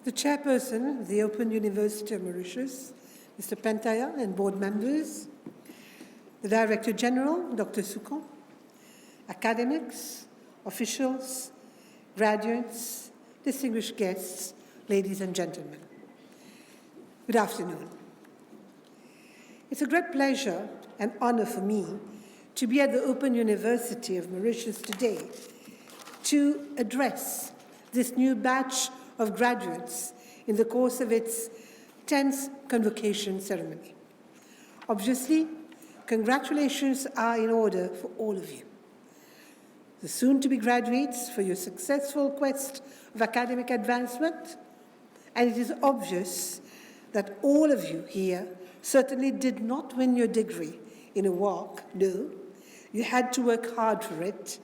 The Chairperson of the Open University of Mauritius, Mr. Pentaya, and board members, the Director General, Dr. Dookun, academics, officials, graduates, distinguished guests, ladies and gentlemen. Good afternoon. It's a great pleasure and honor for me to be at the Open University of Mauritius today to address this new batch of graduates in the course of its 10th Convocation ceremony. Obviously, congratulations are in order for all of you. The soon-to-be graduates for your successful quest of academic advancement, and it is obvious that all of you here certainly did not win your degree in a walk. No, you had to work hard for it,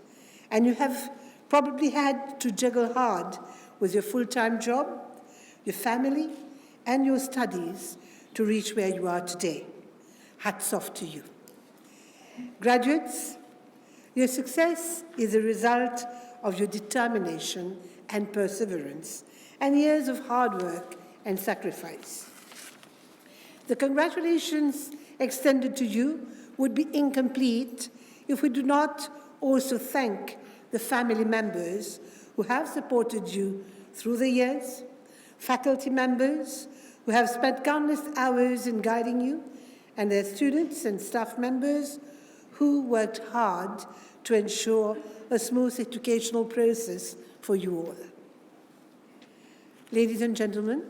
and you have probably had to juggle hard with your full-time job, your family, and your studies to reach where you are today. Hats off to you. Graduates, your success is a result of your determination and perseverance and years of hard work and sacrifice. The congratulations extended to you would be incomplete if we do not also thank the family members who have supported you through the years, faculty members who have spent countless hours in guiding you, and their students and staff members who worked hard to ensure a smooth educational process for you all. Ladies and gentlemen,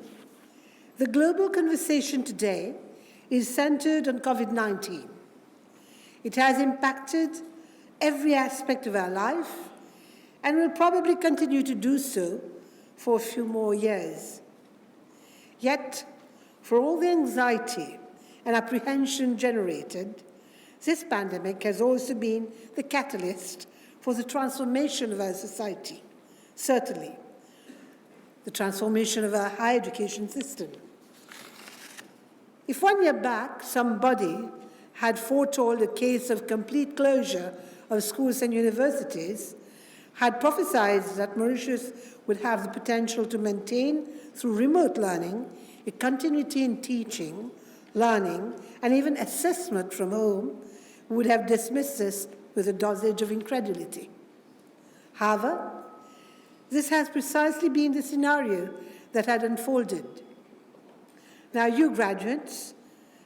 the global conversation today is centered on COVID-19. It has impacted every aspect of our life and will probably continue to do so for a few more years. Yet, for all the anxiety and apprehension generated, this pandemic has also been the catalyst for the transformation of our society, certainly the transformation of our higher education system. If 1 year back somebody had foretold a case of complete closure of schools and universities, had prophesied that Mauritius would have the potential to maintain, through remote learning, a continuity in teaching, learning, and even assessment from home, we would have dismissed this with a dosage of incredulity. However, this has precisely been the scenario that had unfolded. Now, you graduates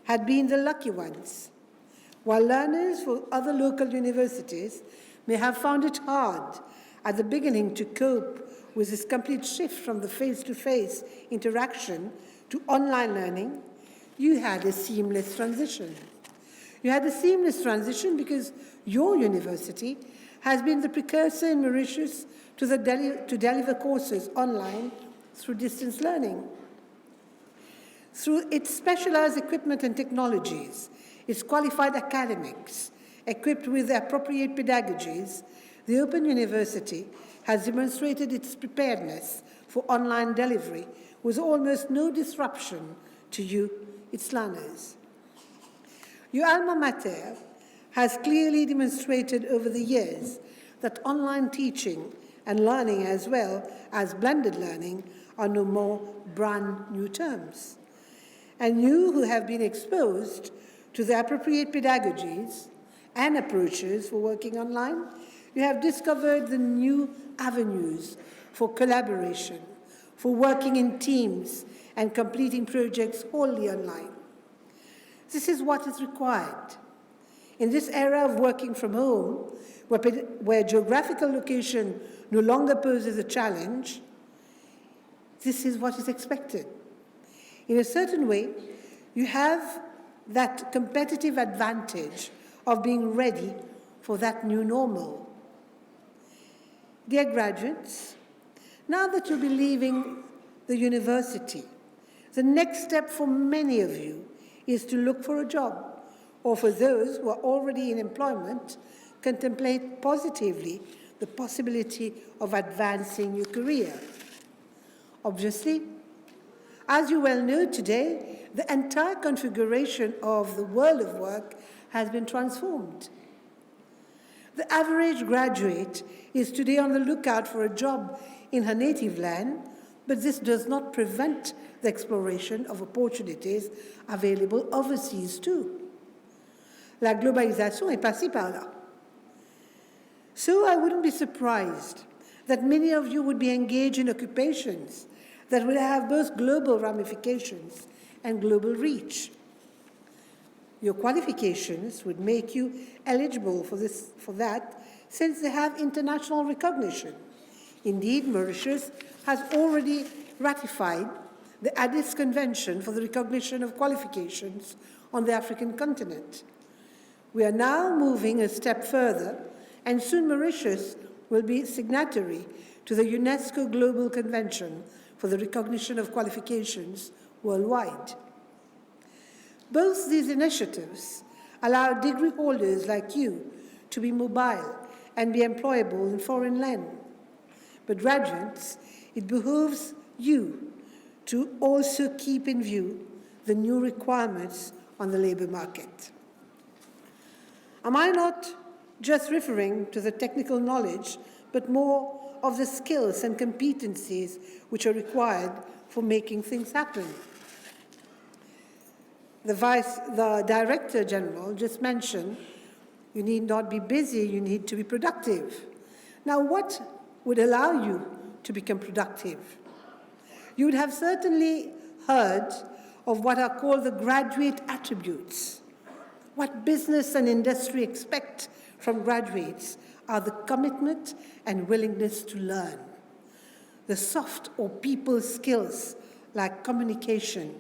had been the lucky ones, while learners for other local universities may have found it hard at the beginning to cope with this complete shift from the face-to-face interaction to online learning. You had a seamless transition. You had a seamless transition because your university has been the precursor in Mauritius to deliver courses online through distance learning. Through its specialized equipment and technologies, its qualified academics, equipped with the appropriate pedagogies, the Open University has demonstrated its preparedness for online delivery with almost no disruption to you, its learners. Your alma mater has clearly demonstrated over the years that online teaching and learning, as well as blended learning, are no more brand new terms. And you who have been exposed to the appropriate pedagogies and approaches for working online, you have discovered the new avenues for collaboration, for working in teams and completing projects wholly online. This is what is required. In this era of working from home, where geographical location no longer poses a challenge, this is what is expected. In a certain way, you have that competitive advantage of being ready for that new normal. Dear graduates, now that you'll be leaving the university, the next step for many of you is to look for a job, or for those who are already in employment, contemplate positively the possibility of advancing your career. Obviously, as you well know today, the entire configuration of the world of work has been transformed. The average graduate is today on the lookout for a job in her native land, But this does not prevent the exploration of opportunities available overseas too. La globalisation est passée par là. So I wouldn't be surprised that many of you would be engaged in occupations that will have both global ramifications and global reach. Your qualifications would make you eligible for that, since they have international recognition. Indeed, Mauritius has already ratified the Addis Convention for the recognition of qualifications on the African continent. We are now moving a step further, and soon Mauritius will be signatory to the UNESCO Global Convention for the recognition of qualifications worldwide. Both these initiatives allow degree holders like you to be mobile and be employable in foreign land. But graduates, it behooves you to also keep in view the new requirements on the labor market. Am I not just referring to the technical knowledge, but more of the skills and competencies which are required for making things happen? The Director General just mentioned, you need not be busy, you need to be productive. Now, what would allow you to become productive? You would have certainly heard of what are called the graduate attributes. What business and industry expect from graduates are the commitment and willingness to learn. The soft or people skills like communication,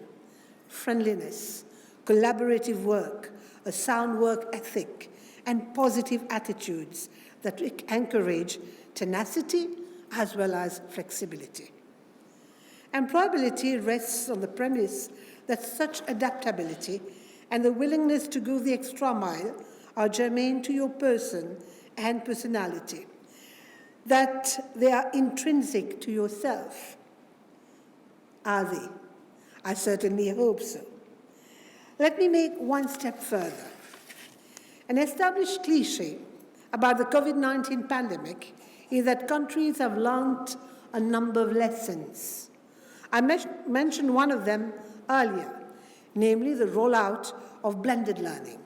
friendliness, collaborative work, a sound work ethic, and positive attitudes that encourage tenacity as well as flexibility. Employability rests on the premise that such adaptability and the willingness to go the extra mile are germane to your person and personality, that they are intrinsic to yourself. Are they? I certainly hope so. Let me make one step further. An established cliché about the COVID-19 pandemic is that countries have learned a number of lessons. I mentioned one of them earlier, namely the rollout of blended learning.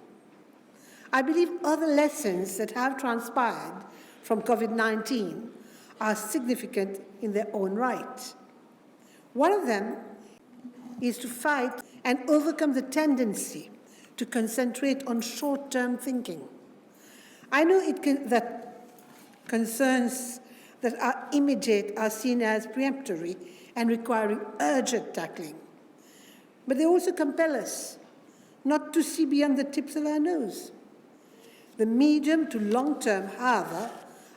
I believe other lessons that have transpired from COVID-19 are significant in their own right. One of them is to fight and overcome the tendency to concentrate on short-term thinking. I know that concerns that are immediate are seen as peremptory and requiring urgent tackling. But they also compel us not to see beyond the tips of our nose. The medium to long term, however,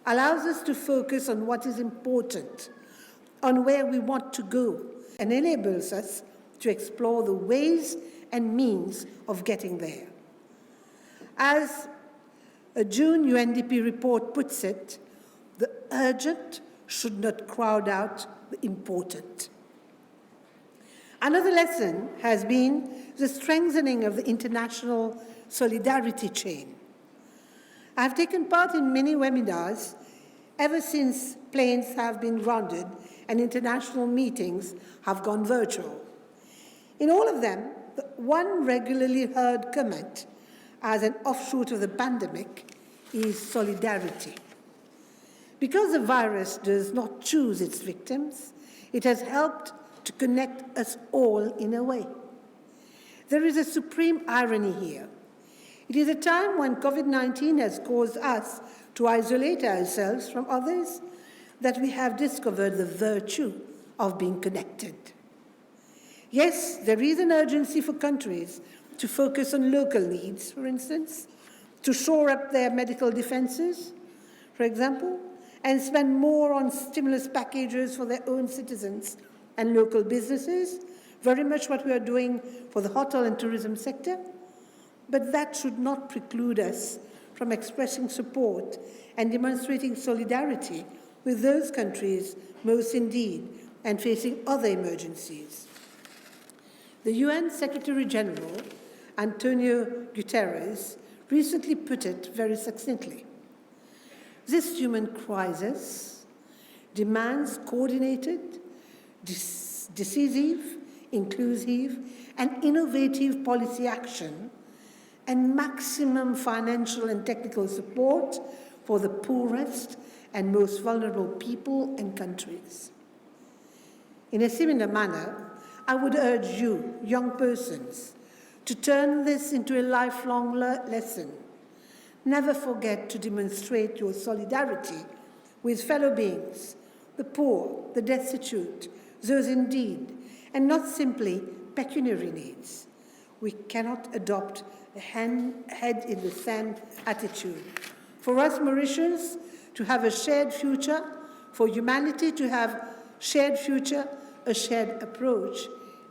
allows us to focus on what is important, on where we want to go, and enables us to explore the ways and means of getting there. As a June UNDP report puts it, the urgent should not crowd out the important. Another lesson has been the strengthening of the international solidarity chain. I've taken part in many webinars ever since planes have been grounded and international meetings have gone virtual. In all of them, the one regularly heard comment as an offshoot of the pandemic is solidarity. Because the virus does not choose its victims, it has helped to connect us all in a way. There is a supreme irony here. It is a time when COVID-19 has caused us to isolate ourselves from others that we have discovered the virtue of being connected. Yes, there is an urgency for countries to focus on local needs, for instance, to shore up their medical defenses, for example, and spend more on stimulus packages for their own citizens and local businesses, very much what we are doing for the hotel and tourism sector. But that should not preclude us from expressing support and demonstrating solidarity with those countries most in need and facing other emergencies. The UN Secretary General, Antonio Guterres, recently put it very succinctly. This human crisis demands coordinated, decisive, inclusive, and innovative policy action, and maximum financial and technical support for the poorest and most vulnerable people and countries. In a similar manner, I would urge you, young persons, to turn this into a lifelong lesson. Never forget to demonstrate your solidarity with fellow beings, the poor, the destitute, those in need, and not simply pecuniary needs. We cannot adopt a head in the sand attitude. For us Mauritians to have a shared future, for humanity to have shared future, a shared approach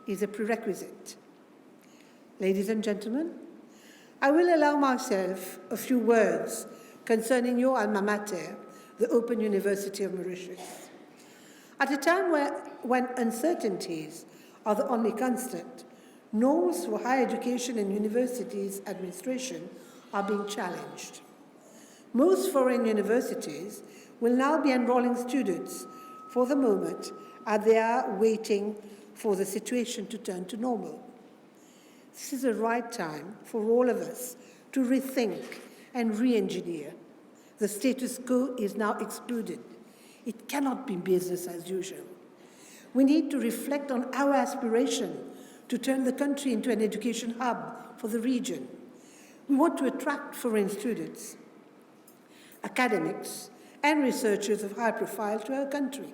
is a prerequisite. Ladies and gentlemen, I will allow myself a few words concerning your alma mater, the Open University of Mauritius. At a time when uncertainties are the only constant, norms for higher education and universities administration are being challenged. Most foreign universities will now be enrolling students for the moment as they are waiting for the situation to turn to normal. This is the right time for all of us to rethink and re-engineer. The status quo is now excluded. It cannot be business as usual. We need to reflect on our aspiration to turn the country into an education hub for the region. We want to attract foreign students, academics, and researchers of high profile to our country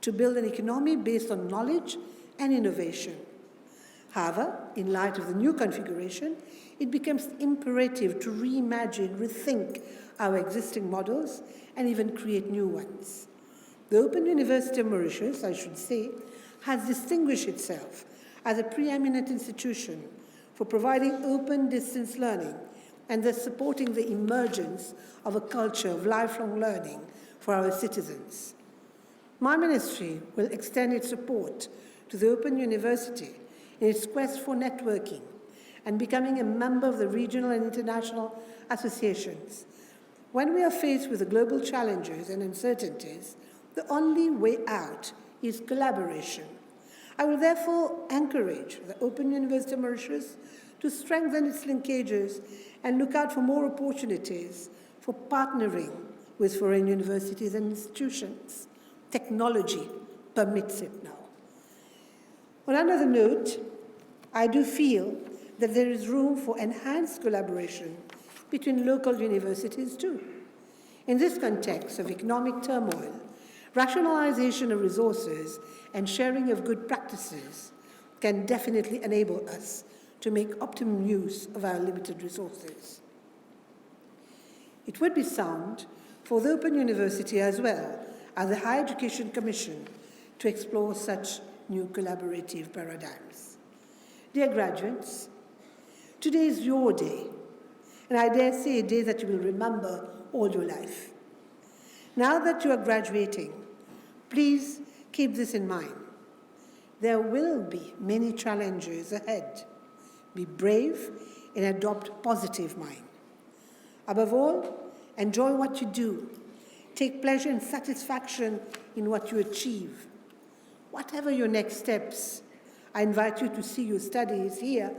to build an economy based on knowledge and innovation. However, in light of the new configuration, it becomes imperative to reimagine, rethink our existing models, and even create new ones. The Open University of Mauritius, I should say, has distinguished itself as a preeminent institution for providing open distance learning and thus supporting the emergence of a culture of lifelong learning for our citizens. My ministry will extend its support to the Open University in its quest for networking and becoming a member of the regional and international associations. When we are faced with the global challenges and uncertainties, the only way out is collaboration. I will therefore encourage the Open University of Mauritius to strengthen its linkages and look out for more opportunities for partnering with foreign universities and institutions. Technology permits it now. On another note, I do feel that there is room for enhanced collaboration between local universities too. In this context of economic turmoil, rationalization of resources and sharing of good practices can definitely enable us to make optimum use of our limited resources. It would be sound for the Open University as well as the Higher Education Commission to explore such new collaborative paradigms. Dear graduates, today is your day, and I dare say a day that you will remember all your life. Now that you are graduating, please keep this in mind. There will be many challenges ahead. Be brave and adopt positive mind. Above all, enjoy what you do. Take pleasure and satisfaction in what you achieve. Whatever your next steps, I invite you to see your studies here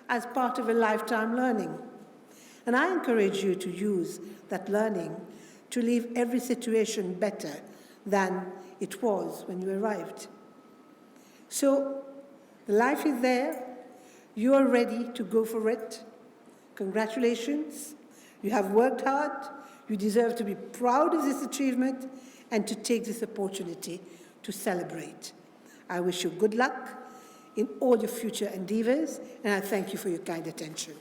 as part of a lifetime learning. And I encourage you to use that learning to leave every situation better than it was when you arrived. So, the life is there. You are ready to go for it. Congratulations. You have worked hard. You deserve to be proud of this achievement and to take this opportunity to celebrate. I wish you good luck in all your future endeavors, and I thank you for your kind attention.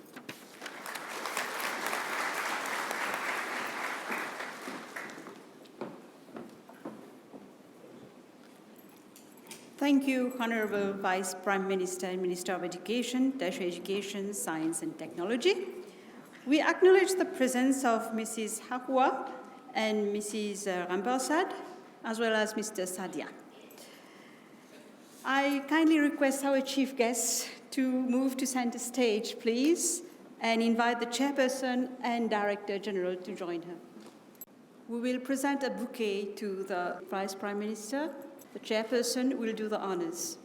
Thank you, Honorable Vice Prime Minister and Minister of Education, Tertiary Education, Science and Technology. We acknowledge the presence of Mrs. Hakua and Mrs. Rampersad, as well as Mr. Sadia. I kindly request our chief guests to move to center stage, please, and invite the chairperson and Director General to join her. We will present a bouquet to the Vice Prime Minister The chairperson will do the honors.